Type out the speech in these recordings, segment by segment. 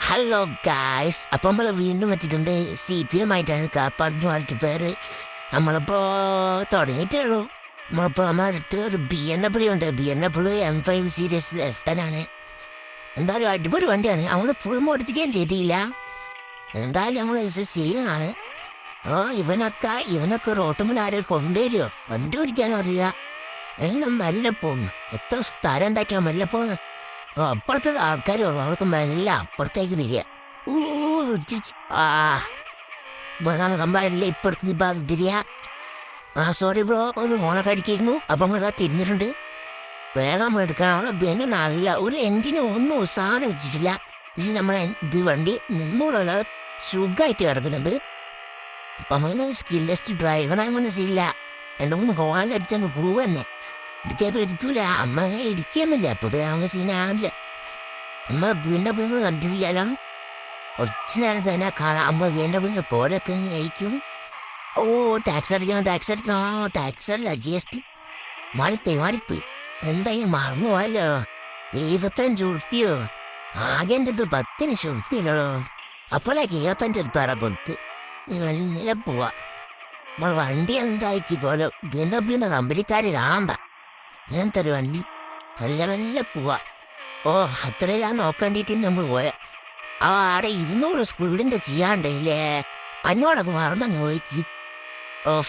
Hello guys, അപ്പം നമ്മൾ വീണ്ടും എത്തിയിട്ടുണ്ട്. CPM ആയിട്ടാണ് കാപ്പാട് പേര്. നമ്മളിപ്പോൾ തുടങ്ങിയിട്ടേ ഉള്ളൂ. നമ്മളിപ്പോൾ നമ്മുടെ അടുത്ത് ഒരു BMW ഉണ്ട്. BMW M5 സീരീസ് F10 ആണ്. എന്തായാലും അടിപൊളി വണ്ടിയാണ്. നമ്മൾ ഫുൾ മോഡിഫിക്കേഷൻ ചെയ്തില്ല. എന്തായാലും നമ്മൾ ചെയ്യുന്നതാണ്. ഇവനൊക്കെ റോട്ടുമ്പോൾ ആരും കൊണ്ടുവരുമോ? വണ്ടി ഓടിക്കാൻ അറിയുക. എല്ലാം മെല്ലെ പോകുന്നു. എത്ര സ്ഥലം ഉണ്ടാക്കിയാൽ മെല്ലെ പോകുന്നു. അപ്പുറത്തെ ആൾക്കാർ അവർക്ക് മെല്ലെ അപ്പുറത്തേക്ക് തിരിക. നമ്മളെല്ലാം ഇപ്പുറത്ത് തിരിക. സോറി ബ്രോ, ഒരു ഓണൊക്കെ അടിക്കുന്നു. അപ്പം ഇതാ തിരിഞ്ഞിട്ടുണ്ട്. വേഗം എടുക്കാനുള്ള പിന്നെ നല്ല ഒരു എൻജിന് ഒന്നും സാധനം വെച്ചിട്ടില്ല. ഇത് നമ്മളെ ഇത് വണ്ടി മുമ്പുള്ള സുഖമായിട്ട് കിടക്കുന്നുണ്ട്. അപ്പം അങ്ങനെ സ്കില്ലെസ്റ്റ് ഡ്രൈവറായി മനസ്സില്ല. 2-3 ഹോളിലടിച്ചാൽ പൂവ് തന്നെ ഇടിക്കാതെ ഇരിക്കൂല. അമ്മ അങ്ങനെ ഇരിക്കുന്നില്ല. പൊതുവെ അങ്ങനെ സീനാവില്ല. അമ്മ പിന്നെ കണ്ടു ചെയ്യാലോ. കുറച്ച് നേരം തന്നെ കാണാം. അമ്മ വീണ്ടും പോലൊക്കെ കഴിക്കും. ടാക്സ് അടിക്കണം. ടാക്സ് അല്ല, GST. മാറിപ്പോയി. എന്തായാലും മറന്നു പോയല്ലോ. 25 ഉറുപ്പിയോ? ആകെ എൻ്റെ അടുത്ത് 10 ഉറുപ്പിയല്ലോ. അപ്പോഴേക്ക് 25 ഉറുപ്പിക കൊടുത്ത് നല്ല പോവാ. നമ്മൾ വണ്ടി എന്തായിക്കോലോ. പിന്നെ കമ്പനിക്കാരാണ്ട അങ്ങനത്തെ ഒരു വണ്ടി നല്ല പോവാ. അത്രയെല്ലാം നോക്കേണ്ടിട്ട് നമ്മൾ പോയ ആടെ 200 സ്പീഡിൻ്റെ ചെയ്യാണ്ടില്ലേ. അന്നോടൊക്കെ മറന്നു നോക്കി.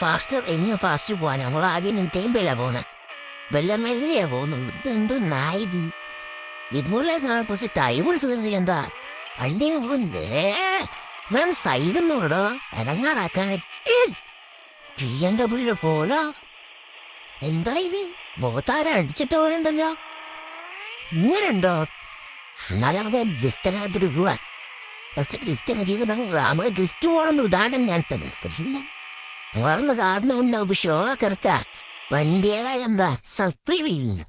ഫാസ്റ്റ് പോവാൻ നമ്മൾ ആദ്യം ടൈമിലാണ് പോകുന്നത്. മെല്ലെ പോകുന്നുള്ളൂ. ഇതെന്തോ നായത് 200 കുറച്ച് ടൈം എടുക്കുന്നത്. എന്താ വണ്ടി പോകുന്നേ? ഞാൻ സൈഡിൽ നിന്നോടോ ഇറങ്ങാറാക്കാൻ BMW പോലോ. എന്താ ഇത്? മുഖത്താര അടിച്ചിട്ട് പോലുണ്ടല്ലോ. ഇങ്ങനെയുണ്ടോ? എന്നാലും ലിസ്റ്റനായിട്ടൊരു പോവാ. ലിസ്റ്റൊക്കെ ചെയ്ത് നമ്മൾ ലിസ്റ്റ് പോകണമെന്ന് ഉദാഹരണം ഞാൻ തന്നെ വളർന്ന സാറിന് മുന്നേ ഷോ കിടക്കാം. വണ്ടിയേതാ എന്താ സബ്സ്ക്രൈബ് ചെയ്യുന്നു.